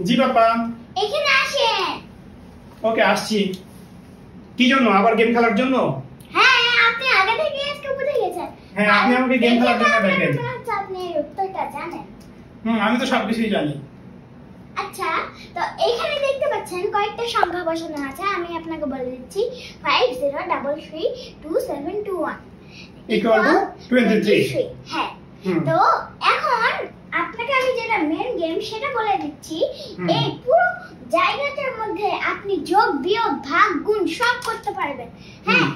জি বাবা, এখানে আসেন। ওকে আসছি। কি জন্য? আবার গেম খেলার জন্য? হ্যাঁ, আপনি আগে থেকে আজকে বুঝে গেছেন। হ্যাঁ, আপনি আমাকে গেম খেলার জন্য ডাকেন। আপনি উত্তরটা জানেন। আমি তো সবকিছুই জানি। আচ্ছা, তো এইখানে দেখতে পাচ্ছেন কয়েকটা সংখ্যা বসানো আছে। আমি আপনাকে বলে দিচ্ছি 50332721 ইকুয়াল টু 23। হ্যাঁ, তো এখন আপনাকে আমি যেটা মেন গেম সেটা বলে দিচ্ছি। এই পুরো জায়গাটার মধ্যে আপনি যোগ বিয়োগ ভাগ গুণ সব করতে পারবেন। হ্যাঁ,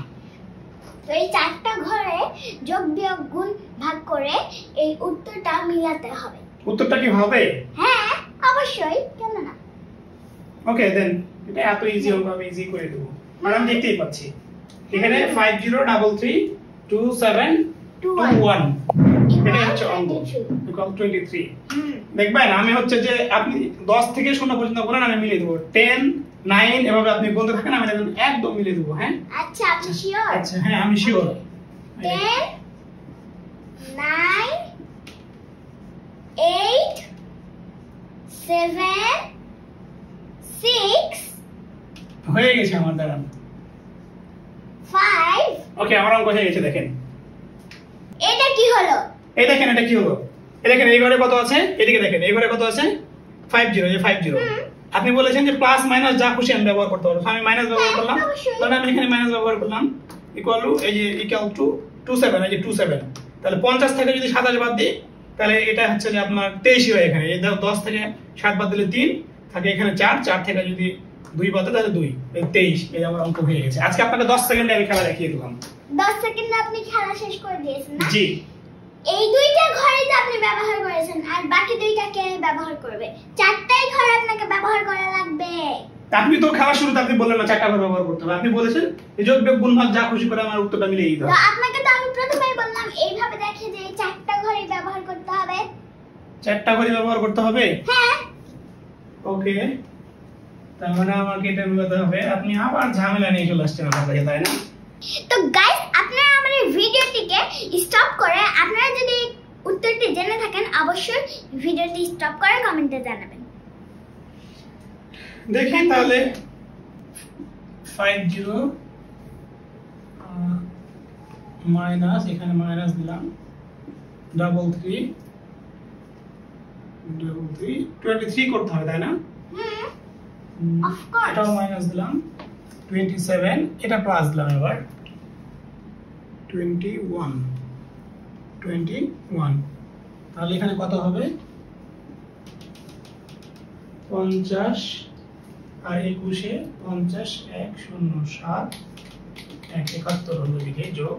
তো এই চারটা ঘরে যোগ বিয়োগ গুণ ভাগ করে এই উত্তরটা মিলাতে হবে। উত্তরটা কি হবে? হ্যাঁ, অবশ্যই, কেন না। ওকে দেন, এটা এত ইজি হবে, আমি ইজি করে দেব। আর আমি দেখতেই পাচ্ছি এখানে 50332721 এটা হচ্ছে অঙ্ক ইকুয়াল 23। দেখবেন আমি হচ্ছে যে আপনি 10 থেকে 0 পর্যন্ত বলেন, আমি মিলিয়ে দেব। 10 9 এভাবে আপনি বলতে থাকেন, আমি একদম মিলিয়ে দেব। হ্যাঁ আচ্ছা, আপনি শিওর? আচ্ছা, হ্যাঁ আমি শিওর। 10 9 8 7 6 হয়ে গেছে আমার দ্বারা। 5 ওকে, আমার অঙ্ক হয়ে গেছে। দেখেন এটা কি হলো? এই দেখেন এটা কি হলো। এই দেখেন এই ঘরে কত আছে, এদিকে দেখেন এই ঘরে কত আছে 50, এই 50। আপনি বলেছেন যে প্লাস মাইনাস যা খুশি আমি ব্যবহার করতে পারবো, আমি মাইনাস ব্যবহার করলাম। তাহলে আমি এখানে মাইনাস ব্যবহার করলাম। ইকুয়াল টু এই যে ইকুয়াল টু 27, এই যে 27। তাহলে 50 থেকে যদি 27 বাদ দিই তাহলে এটা হচ্ছে যে আপনার 23 হয়। এখানে এই 10 থেকে 7 বাদ দিলে 3 থাকে, এখানে 4 থেকে যদি 2 বাদ দেয় তাহলে 2, এই 23। এই আমার অঙ্ক হয়ে গেছে। আজকে আপনাকে 10 সেকেন্ডে আমি খেলা দেখিয়ে দিলাম। 10 সেকেন্ডে আপনি খেলা শেষ করে দিয়েছেন না? জি। এই দুইটা ঘরে তো আপনি ব্যবহার করেছেন, আর বাকি দুইটা কে ব্যবহার করবে? চারটাই ঘর আপনাকে ব্যবহার করা লাগবে। আপনি তো খেলা শুরুতে আপনি বললেন না 4টা ঘর ব্যবহার করতে হবে। আপনি বলেছেন এই যোগ বিয়োগ গুণ ভাগ যা খুশি করে আমার উত্তরটা মিলিয়ে দিতে হবে। তো আপনাকে তো আমি প্রথমেই বললাম এইভাবে দেখে যে এই চারটা ঘরই ব্যবহার করতে হবে। 4টা ঘরই ব্যবহার করতে হবে? হ্যাঁ। ওকে, তার মানে আমাকে এটা মিলাতে হবে। আপনি আবার ঝামেলা নিয়ে চলে আসছেন আমার কাছে, তাই না? তো গাইস, আপনারা আমাদের ভিডিওটিকে স্টপ করে আপনারা যদি উত্তরটি জেনে থাকেন অবশ্যই ভিডিওটি স্টপ করে কমেন্টে জানাবেন। দেখি তাহলে 50 মাইনাস, এখানে মাইনাস দিলাম 23 করতে হবে, তাই না? Of course. এটাও মাইনাস দিলাম 27, এটা প্লাস দিলাম এবার 21। তাহলে এখানে কত হবে? 50 আর 21 50 1 0 7 1 71 হলো দিকে যোগ,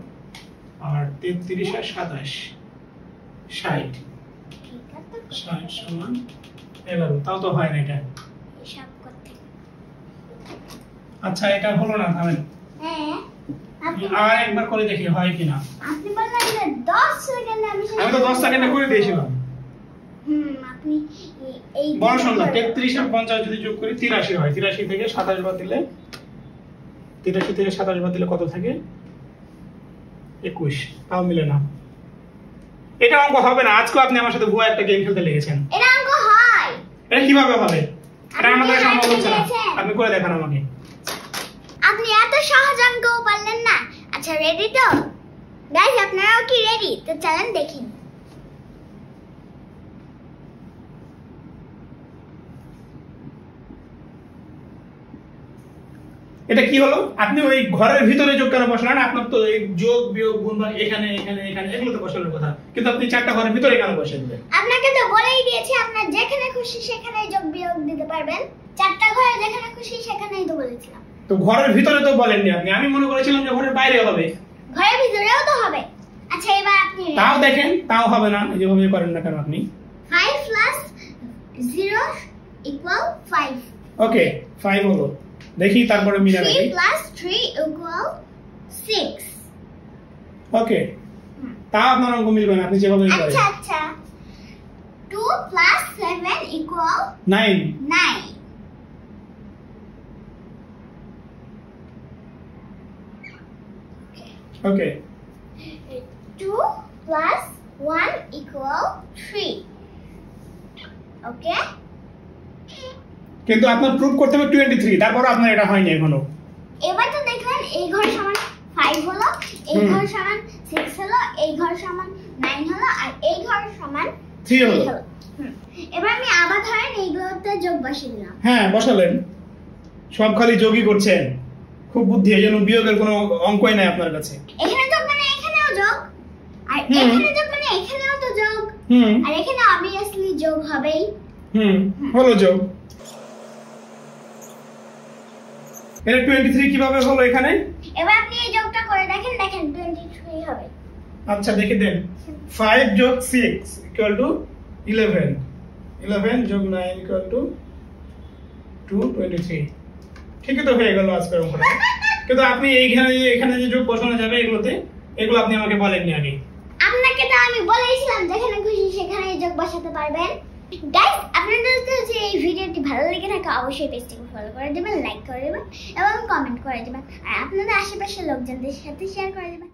আর 33 আর 27 60 সমান 11। তাও তো হয় না এটা। হিসাব করতে। আচ্ছা, এটা হলো না, থামেন। হ্যাঁ, আর একবার করে দেখি হয় কিনা। আপনি বললেন যে 10 সেকেন্ডে আমি তো 10 সেকেন্ডে করে দিয়েছিলাম। আপনি এই বড় সংখ্যা 33 আর 50 যদি যোগ করি 83 হয়। 83 থেকে 27 বাদ দিলে 83 থেকে 27 বাদ দিলে কত থাকে? 21। তাও মিলে না। এটা অঙ্ক হবে না। আজকে আপনি আমার সাথে ভুয়া একটা গেম খেলতে লেগেছেন। এটা অঙ্ক হয়। এটা কিভাবে হবে? এটা আমাদের সম্ভব হচ্ছে না। আপনি করে দেখান আমাকে। আপনি এত সহজ অঙ্কও পারলেন না। আচ্ছা, রেডি তো? গাইস, আপনারাও কি রেডি? তো চলেন দেখি। এটা কি হলো? আপনি ওই ঘরের ভিতরে যোগ কেন বসালেন? আপনার তো এই যোগ বিয়োগ গুণ ভাগ এখানে এখানে এখানে এগুলো তো বসানোর কথা, কিন্তু আপনি 4টা ঘরের ভিতরে কেন বসিয়ে দিলেন? আপনাকে তো বলেই দিয়েছি আপনার যেখানে খুশি সেখানেই যোগ বিয়োগ দিতে পারবেন। 4টা ঘরে যেখানে খুশি সেখানেই তো বলেছিলাম। তো ঘরের ভিতরে তো বলেননি আপনি। আমি মনে করেছিলাম যে ঘরের বাইরে হবে। ঘরের ভিতরেও তো হবে। আচ্ছা, এবার আপনি তাও দেখেন, তাও হবে না। যেভাবে করেন না কেন আপনি। 5 প্লাস 0 ইকুয়াল 5। ওকে, 5 হলো। দেখি তারপরে মিলা দেখি। 3 প্লাস 3 ইকুয়াল 6। ওকে, তা আপনার অঙ্ক মিলবে না আপনি যেভাবে করেন। আচ্ছা আচ্ছা, 2 প্লাস 7 ইকুয়াল 9। 9। ওকে, 2 plus 1 equal 3. Okay? কিন্তু আপনার প্রুফ করতে হবে 23, তারপর আপনার এটা হয়নি এখনো। এবার তো দেখলেন এই ঘর সমান 5 হলো, এই ঘর সমান 6 হলো, এই ঘর সমান 9 হলো, আর এই ঘর সমান 3 হলো। এবার আমি আবার ধরেন এইগুলোতে যোগ বসিয়ে দিলাম। হ্যাঁ বসালেন, সব খালি যোগই করছেন, খুব বুদ্ধি, এই জন্য বিয়োগের কোনো অঙ্কই নাই আপনার কাছে। এখানে যোগ মানে এখানেও যোগ, আর এখানে যোগ মানে এখানেও তো যোগ, আর এখানে অবভিয়াসলি যোগ হবেই। হলো যোগ। এটা 23 কিভাবে হলো এখানে? এবার আপনি এই যোগটা করে দেখেন, দেখেন 23 হবে। আচ্ছা দেখে দেন, 5 যোগ 6 ইকুয়াল টু 11, 11 যোগ 9 ইকুয়াল টু 23। ঠিকই তো হয়ে গেল আজকের অঙ্কটা। কিন্তু আপনি এখানে যে যোগ বসানো যাবে এগুলোতে, এগুলো আপনি আমাকে বলেননি আগে। আপনাকে তো আমি বলেছিলাম যেখানে খুশি সেখানে যোগ বসাতে পারবেন। গাইস, আপনাদের যদি এই ভিডিওটি ভালো লেগে থাকে অবশ্যই পেজটিকে ফলো করে দিবেন, লাইক করে দিবেন এবং কমেন্ট করে দিবেন, আর আপনাদের আশেপাশের লোকজনদের সাথে শেয়ার করে দিবেন।